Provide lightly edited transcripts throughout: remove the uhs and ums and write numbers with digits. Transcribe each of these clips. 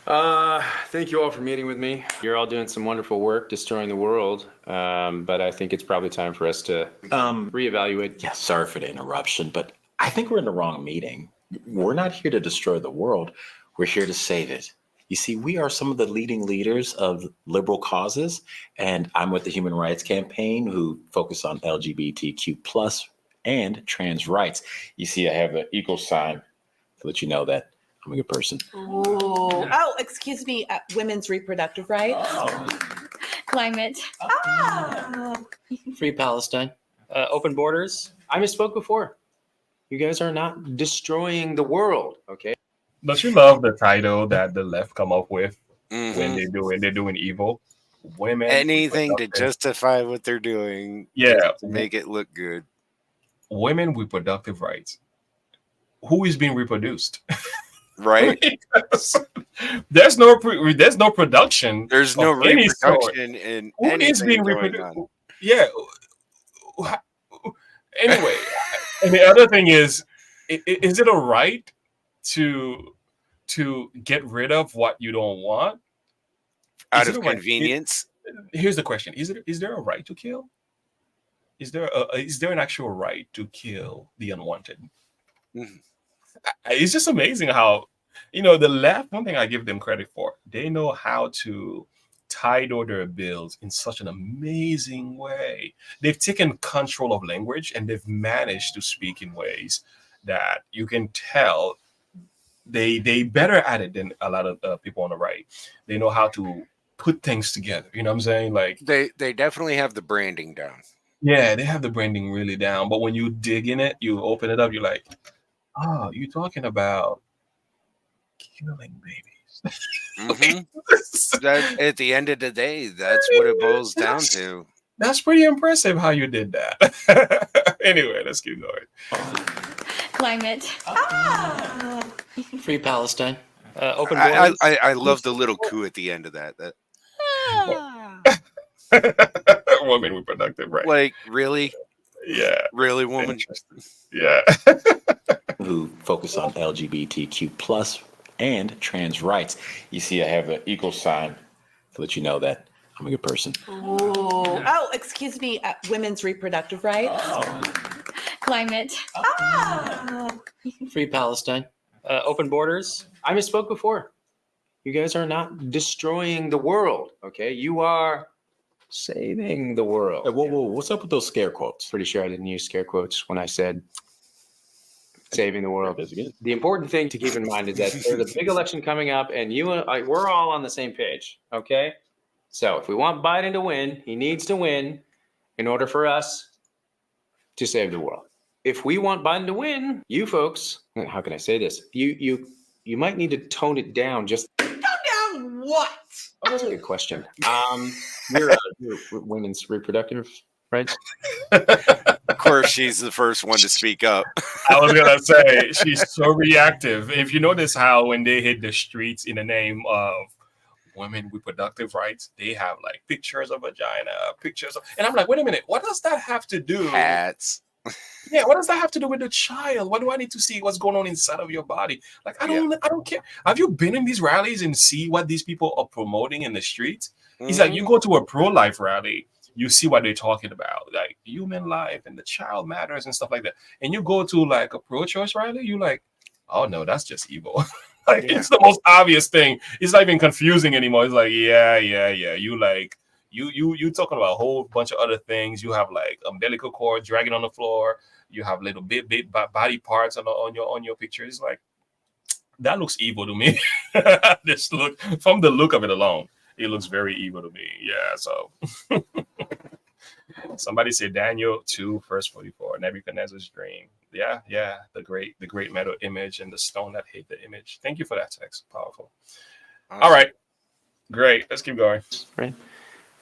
Thank you all for meeting with me. You're all doing some wonderful work destroying the world, but I think it's probably time for us to reevaluate. Yeah, sorry for the interruption, but I think we're in the wrong meeting. We're not here to destroy the world. We're here to save it. You see, we are some of the leading leaders of liberal causes, and I'm with the Human Rights Campaign who focus on LGBTQ plus and trans rights. You see, I have an equal sign to let you know that I'm a good person. Oh, excuse me, women's reproductive rights. Climate. Free Palestine. Open borders. I misspoke before. You guys are not destroying the world, okay? Don't you love the title that the left come up with when Mhm. they're doing evil? Women. Anything to reproductive- justify what they're doing, Yeah. just to make it look good. Women with reproductive rights. Who is being reproduced? Right? there's no production. There's no of any sort. reproduction in Who is anything being going reproduced? on. Yeah. Anyway, and the other thing is it a right to get rid of what you don't want Out Is of it a right? convenience. Here's the question: is there a right to kill? Is there an actual right to kill the unwanted? Mhm. It's just amazing how the left. One thing I give them credit for, they know how to title their bills in such an amazing way. They've taken control of language and they've managed to speak in ways that you can tell they better at it than a lot of people on the right. They know how to put things together. You know what I'm saying? Like, They definitely have the branding down. yeah, they have the branding really down. But when you dig in it, you open it up, you're like, oh, you're talking about killing babies. Mhm. That at the end of the day, that's what it boils down to. That's pretty impressive how you did that. Anyway, let's keep going. Climate. Free Palestine. Open borders. I love the little coup at the end of that. That Woman reproductive right. like really, Yeah. really, woman. Interesting. Yeah. Who focus on LGBTQ plus and trans rights. You see, I have an equal sign to let you know that I'm a good person. Oh, excuse me, women's reproductive rights. Climate. Free Palestine. Open borders. I misspoke before. You guys are not destroying the world, okay? You are saving the world. Hey, whoa, what's up with those scare quotes? Pretty sure I didn't use scare quotes when I said saving the world. Because again, The important thing to keep in mind is that there's a big election coming up, and you and I, we're all on the same page, okay? So if we want Biden to win, he needs to win in order for us to save the world. If we want Biden to win, you folks, how can I say this? You might need to tone it down just. Down what? Oh, that's a good question. You're women's reproductive rights. Of course, she's the first one to speak up. I was gonna say she's so reactive. If you notice how when they hit the streets in the name of women reproductive rights, they have like pictures of vagina, pictures of, and I'm like, wait a minute, what does that have to do? Hats. Yeah, what does that have to do with the child? Why do I need to see what's going on inside of your body? Like, I don't care. Have you been in these rallies and see what these people are promoting in the streets? It's like you go to a pro-life rally, you see what they're talking about, like human life and the child matters and stuff like that. And you go to like a pro-choice rally, you're like, oh no, that's just evil. Like it's the most obvious thing. It's not even confusing anymore. It's like, yeah. You like you talking about a whole bunch of other things. You have like umbilical cord dragging on the floor. You have little bit body parts on your picture. It's like that looks evil to me. This look from the look of it alone, it looks very evil to me. Yeah. So somebody said Daniel 2 verse 44, Nebuchadnezzar's dream. Yeah. The great metal image and the stone that hid the image. Thank you for that text. Powerful. All right. Great. Let's keep going. Right.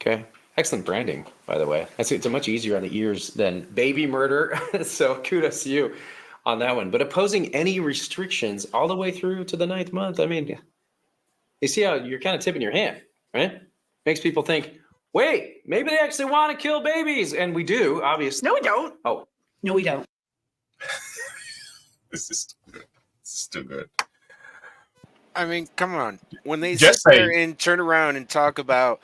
Okay. Excellent branding, by the way. It's a much easier on the ears than baby murder. So kudos to you on that one. But opposing any restrictions all the way through to the 9th month, I mean, you see how you're kind of tipping your hand, right? Makes people think, wait, maybe they actually want to kill babies. And we do, obviously. No, we don't. Oh, No, we don't. This is too good. I mean, come on. When they Just sit there say, and turn around and talk about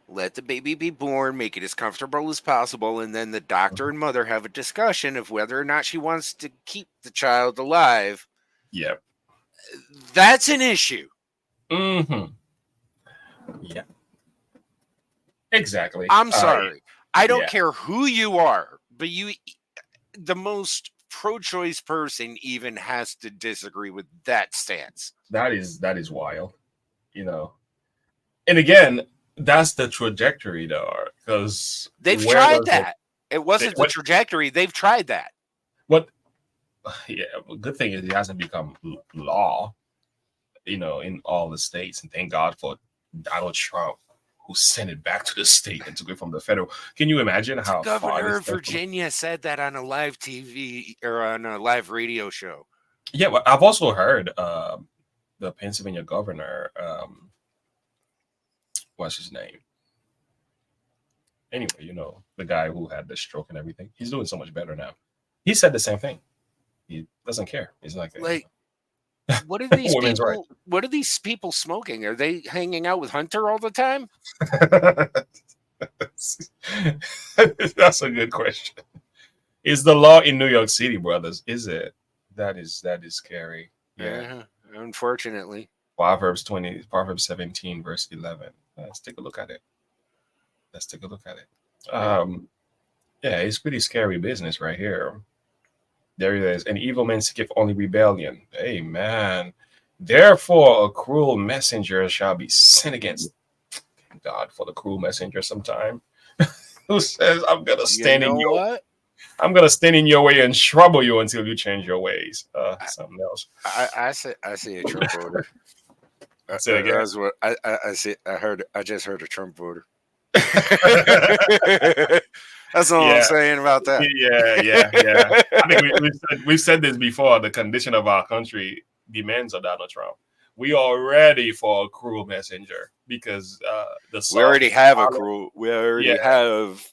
let the baby be born, make it as comfortable as possible, and then the doctor and mother have a discussion of whether or not she wants to keep the child alive, yeah. that's an issue. Mm-hmm. Yeah. Exactly. I'm sorry. I don't yeah. care who you are, but the most pro-choice person even has to disagree with that stance. That is wild. You know. And again, that's the trajectory, though, because They've tried that. It wasn't the what? trajectory. They've tried that. What? Yeah. Good thing is it hasn't become law. In all the states, and thank God for Donald Trump, who sent it back to the state and took it from the federal. Can you imagine how The far governor this of Virginia said that on a live TV or on a live radio show. Yeah, well, I've also heard the Pennsylvania governor, what's his name? Anyway, the guy who had the stroke and everything. He's doing so much better now. He said the same thing. He doesn't care. He's like what are these women's people? rights. What are these people smoking? Are they hanging out with Hunter all the time? That's a good question. Is the law in New York City, brothers? Is it? That is scary. Yeah. Unfortunately. Proverbs 17, verse 11. Let's take a look at it. Yeah, it's pretty scary business right here. There it is. An evil man seeketh only rebellion. Amen. Therefore, a cruel messenger shall be sent against. Thank God for the cruel messenger sometime. Who says, I'm gonna stand in your way and trouble you until you change your ways. Something else. I see a Trump voter. Say it again. That's what I see. I just heard a Trump voter. That's all I'm saying about that. Yeah. I think we've said this before. The condition of our country demands of Donald Trump. We are ready for a cruel messenger because we already have a cruel. We already have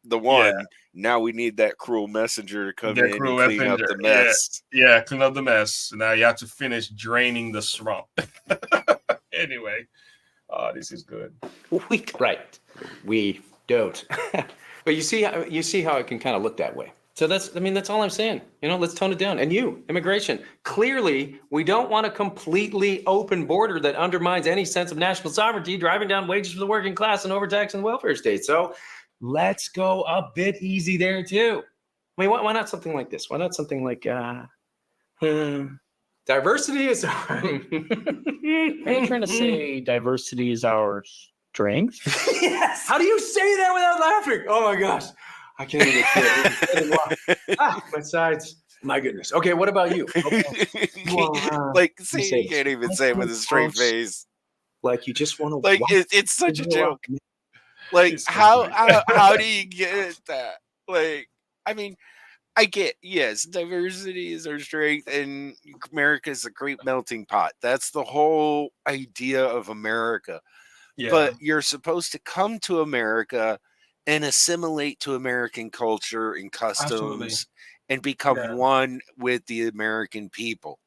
the one. Yeah. Now we need that cruel messenger to come in and clean up the Yeah. mess. Yeah, clean up the mess. Now you have to finish draining the swamp. Anyway, this is good. We don't. But you see how it can kind of look that way. So that's all I'm saying. Let's tone it down. And immigration. Clearly, we don't want a completely open border that undermines any sense of national sovereignty, driving down wages for the working class and overtaxing the welfare state. So let's go a bit easy there too. I mean, why not something like this? Why not something like diversity is our... Are you trying to say diversity is our strength? Yes. How do you say that without laughing? Oh my gosh. I can't even say it. My sides. My goodness. Okay, what about you? Okay. You can't even say it with a straight face. Like you just want to. Like it's such a joke. Like how do you get that? Like, I mean, I get, yes, diversity is our strength, and America is a great melting pot. That's the whole idea of America. Yeah. But you're supposed to come to America and assimilate to American culture and customs and become one with the American people.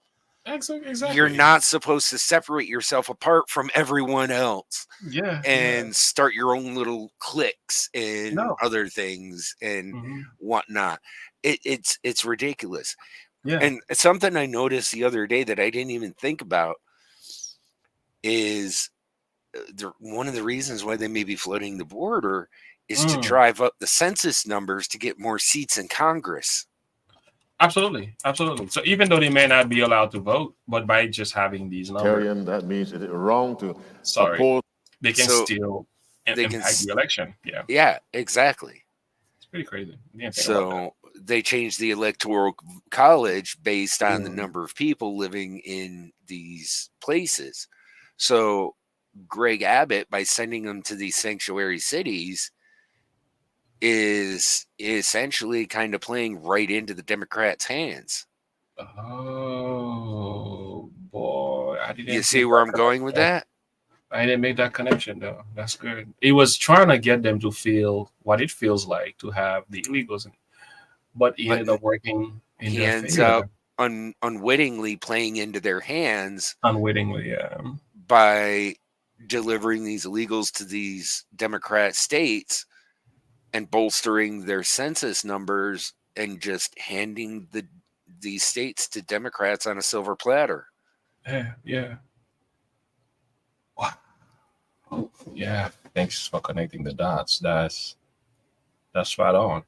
Exactly. You're not supposed to separate yourself apart from everyone else. Yeah. And start your own little cliques and other things and whatnot. It's ridiculous. Yeah. And something I noticed the other day that I didn't even think about is one of the reasons why they may be flooding the border is to drive up the census numbers to get more seats in Congress. Absolutely. So even though they may not be allowed to vote, but by just having these numbers, that means it is wrong to oppose. They can still impact the election. Yeah. Yeah, exactly. It's pretty crazy. So they changed the electoral college based on the number of people living in these places. So Greg Abbott, by sending them to these sanctuary cities, is essentially kind of playing right into the Democrats' hands. Oh boy. You see where I'm going with that? I didn't make that connection though. That's good. It was trying to get them to feel what it feels like to have the illegals, but he ended up working in their favor. unwittingly playing into their hands Unwittingly, yeah. by delivering these illegals to these Democrat states and bolstering their census numbers and just handing these states to Democrats on a silver platter. Yeah. Wow. Yeah. Thanks for connecting the dots. That's spot on.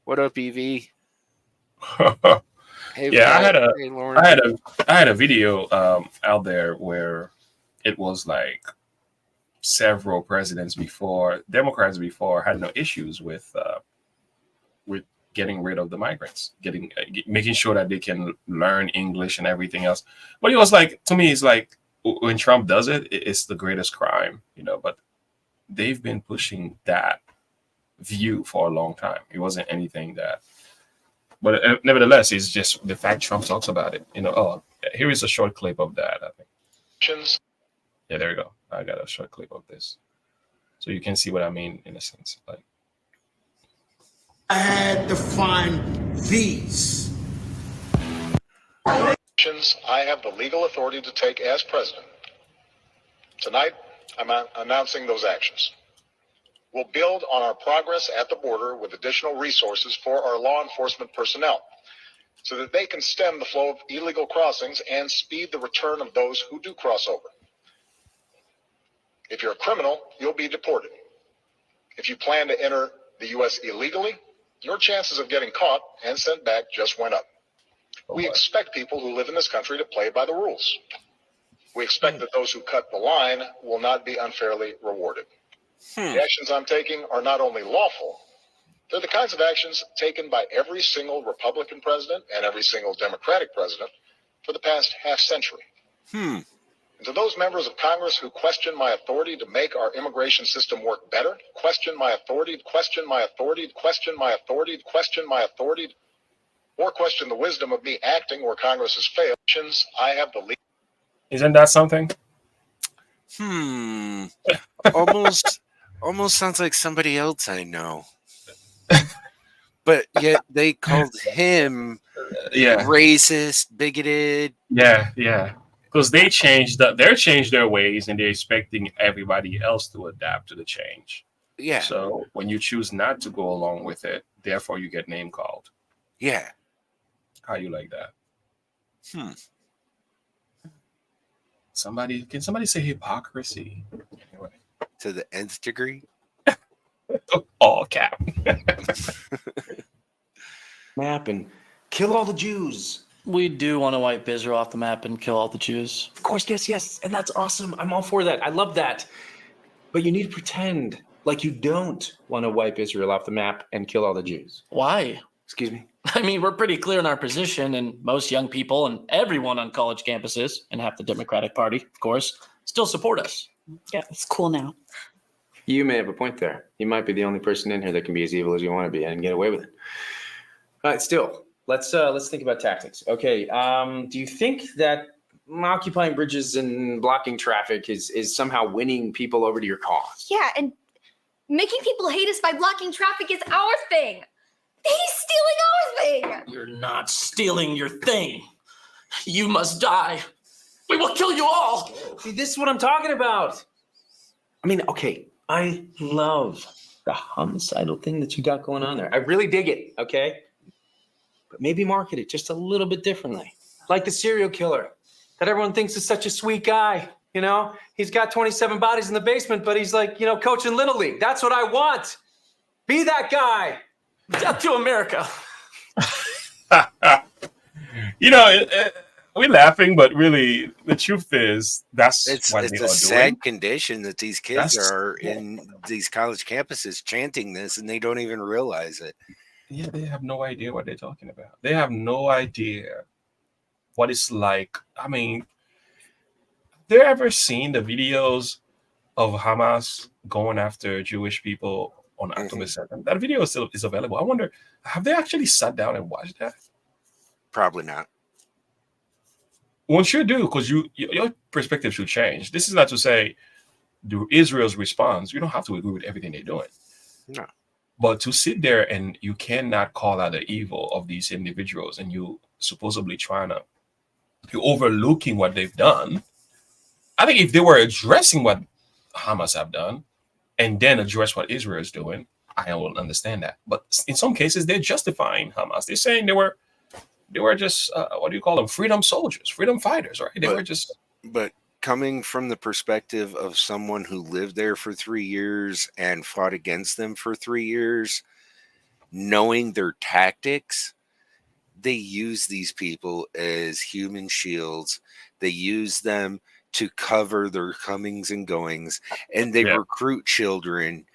What up, Evie? Hey, Yeah, Pat. I Hey, Lauren. had a video out there where it was like several presidents before, Democrats before, had no issues with getting rid of the migrants, making sure that they can learn English and everything else. But it was like, to me, it's like when Trump does it, it's the greatest crime, But they've been pushing that view for a long time. It wasn't anything that, but nevertheless, it's just the fact Trump talks about it. Oh, here is a short clip of that. I think. Yeah, there you go. I got a short clip of this, so you can see what I mean in a sense. Like, I had to find these. I have the legal authority to take as president. Tonight, I'm announcing those actions. We'll build on our progress at the border with additional resources for our law enforcement personnel so that they can stem the flow of illegal crossings and speed the return of those who do cross over. If you're a criminal, you'll be deported. If you plan to enter the U.S. illegally, your chances of getting caught and sent back just went up. We expect people who live in this country to play by the rules. We expect that those who cut the line will not be unfairly rewarded. The actions I'm taking are not only lawful, they're the kinds of actions taken by every single Republican president and every single Democratic president for the past half century. And to those members of Congress who question my authority to make our immigration system work better, question my authority, question my authority, question my authority, question my authority, or question the wisdom of me acting where Congress has failed, I have the lead. Isn't that something? Almost sounds like somebody else I know. But yet they called him racist, bigoted. Yeah. Because they changed their ways and they're expecting everybody else to adapt to the change. Yeah. So when you choose not to go along with it, therefore you get name called. Yeah. How you like that? Can somebody say hypocrisy? Anyway. To the nth degree? All cap. Map and kill all the Jews. We do want to wipe Israel off the map and kill all the Jews. Of course, yes. And that's awesome. I'm all for that. I love that. But you need to pretend like you don't want to wipe Israel off the map and kill all the Jews. Why? Excuse me? I mean, we're pretty clear in our position, and most young people and everyone on college campuses, and half the Democratic Party, of course, still support us. Yeah, it's cool now. You may have a point there. You might be the only person in here that can be as evil as you want to be and get away with it. All right, still, let's think about tactics. Okay, do you think that occupying bridges and blocking traffic is somehow winning people over to your cause? Yeah, and making people hate us by blocking traffic is our thing. He's stealing our thing. You're not stealing your thing. You must die. We will kill you all. See, this is what I'm talking about. I mean, okay, I love the homicidal thing that you got going on there. I really dig it, okay? But maybe market it just a little bit differently. Like the serial killer that everyone thinks is such a sweet guy, He's got 27 bodies in the basement, but he's like, coaching Little League. That's what I want. Be that guy. Death to America. We're laughing, but really, the truth is it's a sad condition that these kids are in these college campuses chanting this, and they don't even realize it. Yeah, they have no idea what they're talking about. They have no idea what it's like. I mean, have they ever seen the videos of Hamas going after Jewish people on October 7th? That video is available. I wonder, have they actually sat down and watched that? Probably not. Once you do, because your perspective should change. This is not to say Israel's response. You don't have to agree with everything they're doing. No. But to sit there and you cannot call out the evil of these individuals, and you supposedly trying to be overlooking what they've done. I think if they were addressing what Hamas have done and then address what Israel is doing, I will understand that. But in some cases, they're justifying Hamas. They're saying they were just what do you call them? Freedom soldiers, freedom fighters, right? They were just. But coming from the perspective of someone who lived there for 3 years and fought against them for 3 years, knowing their tactics, they use these people as human shields. They use them to cover their comings and goings, and they recruit children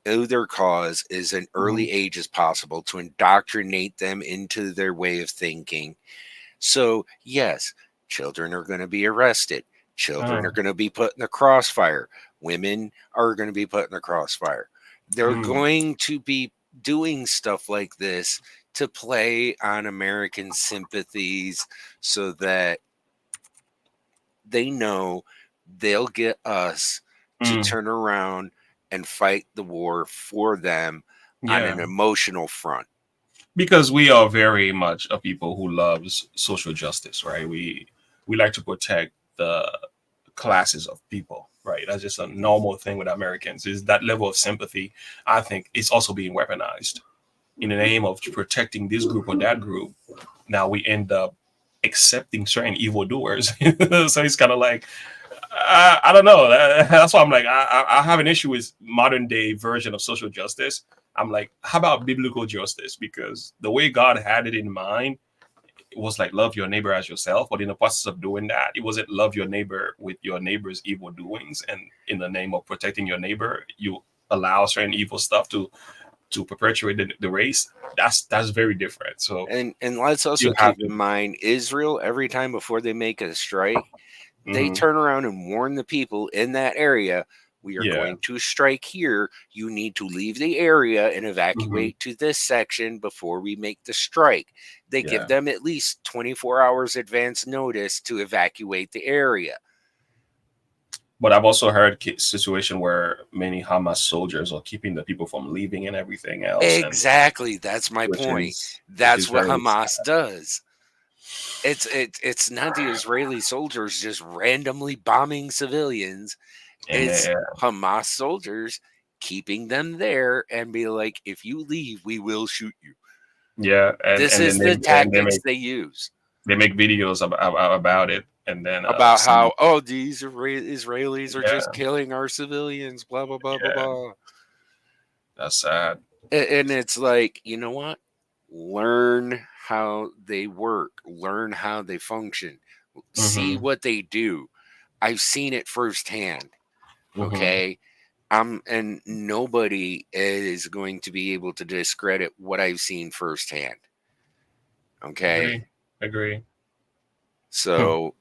to their cause as an early age as possible to indoctrinate them into their way of thinking. So, yes, children are going to be arrested. Children are going to be put in the crossfire. Women are going to be put in the crossfire. They're going to be doing stuff like this to play on American sympathies so that they know they'll get us to turn around and fight the war for them on an emotional front. Because we are very much a people who loves social justice, right? We like to protect the classes of people, right? That's just a normal thing with Americans. Is that level of sympathy, I think, is also being weaponized in the name of protecting this group or that group. Now we end up accepting certain evildoers. So it's kind of like, I don't know. That's why I'm like, I have an issue with modern day version of social justice. I'm like, how about biblical justice? Because the way God had it in mind, it was like love your neighbor as yourself. But in the process of doing that, it wasn't love your neighbor with your neighbor's evil doings. And in the name of protecting your neighbor, you allow certain evil stuff to perpetuate the race. That's very different. So and let's also keep in mind, Israel, every time before they make a strike, they turn around and warn the people in that area, we are going to strike here. You need to leave the area and evacuate to this section before we make the strike. They give them at least 24 hours advance notice to evacuate the area. But I've also heard situation where many Hamas soldiers are keeping the people from leaving and everything else. Exactly. That's my point. That's what Hamas does. It's not the Israeli soldiers just randomly bombing civilians. It's Hamas soldiers keeping them there and be like, if you leave, we will shoot you. Yeah. This is the tactics they use. They make videos about it. And then about how, these Israelis are just killing our civilians, blah, blah, blah, blah, blah. That's sad. And it's like, you know what? Learn how they work. Learn how they function. See what they do. I've seen it firsthand. Okay? And nobody is going to be able to discredit what I've seen firsthand. Okay? Agree. So...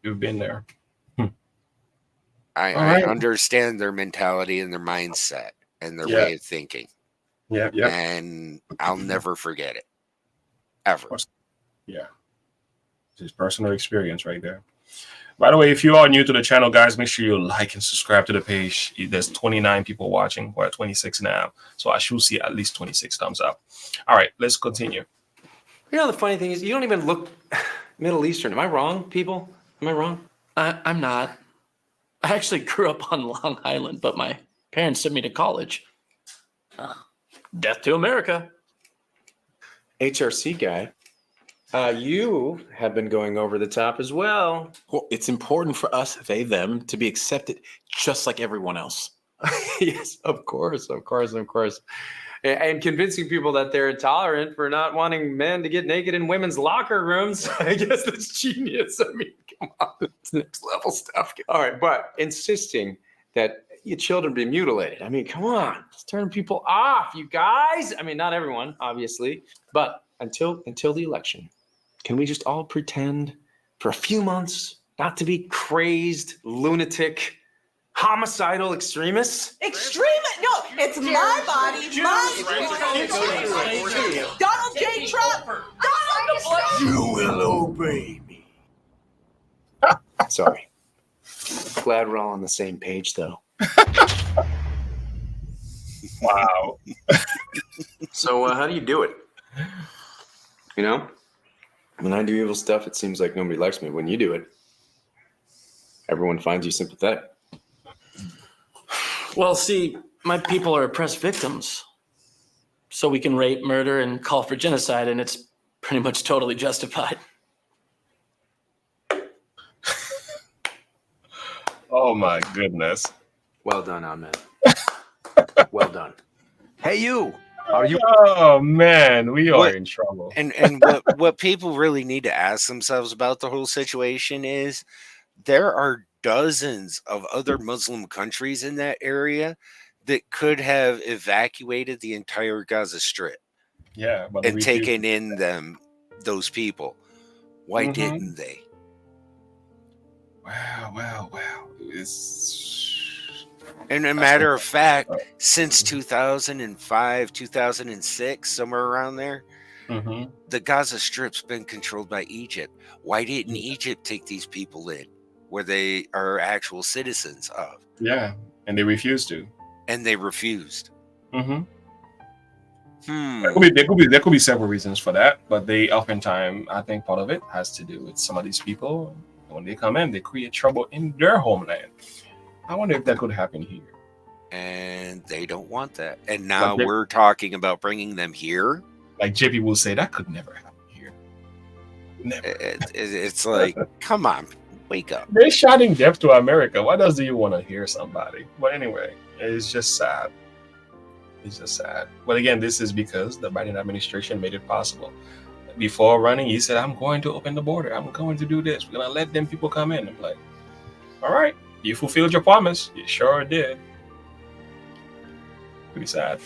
You've been there. I understand their mentality and their mindset and their way of thinking. Yeah. And I'll never forget it. Ever. Yeah. It's personal experience right there. By the way, if you are new to the channel, guys, make sure you like and subscribe to the page. There's 29 people watching. We're at 26 now. So I should see at least 26 thumbs up. All right, let's continue. You know, the funny thing is, you don't even look Middle Eastern. Am I wrong, people? Am I wrong? I'm not. I actually grew up on Long Island, but my parents sent me to college. Death to America. HRC guy, you have been going over the top as well. Well, it's important for us, they, them, to be accepted just like everyone else. Yes, of course. And convincing people that they're intolerant for not wanting men to get naked in women's locker rooms. I guess that's genius. I mean, come on, it's next level stuff. All right, but insisting that your children be mutilated. I mean, come on, let's turn people off, you guys. I mean, not everyone, obviously, but until the election, can we just all pretend for a few months not to be crazed, lunatic, homicidal extremists? No, it's my body, my Donald J. Trump. You will obey me. Sorry. Glad we're all on the same page, though. Wow. So how do you do it? You know? When I do evil stuff, it seems like nobody likes me. When you do it, everyone finds you sympathetic. Well, see, my people are oppressed victims. So we can rape, murder, and call for genocide, and it's pretty much totally justified. Oh my goodness. Well done, Ahmed. Well done. Hey, you. Are you? Oh man, we are What- in trouble. And what people really need to ask themselves about the whole situation is there are dozens of other Muslim countries in that area that could have evacuated the entire Gaza Strip Yeah, but and we taken in those people. Why Mhm. didn't they? Wow. And a That's matter what- of fact, since 2005, 2006, somewhere around there, Mhm. the Gaza Strip's been controlled by Egypt. Why didn't Egypt take these people in where they are actual citizens of? Yeah, and they refuse to. And they refused. Mhm. Hmm. There could be several reasons for that, but they oftentimes, I think part of it has to do with some of these people. When they come in, they create trouble in their homeland. I wonder if that could happen here. And they don't want that. And now they- we're talking about bringing them here. Like JP will say, that could never happen here. Never. It's like, come on, wake up. They're shouting death to America. Why do you want to hear somebody? But anyway, it's just sad. It's just sad. But again, this is because the Biden administration made it possible. Before running, he said, I'm going to open the border. I'm going to do this. We're going to let them people come in. I'm like, all right, you fulfilled your promise. You sure did. Pretty sad.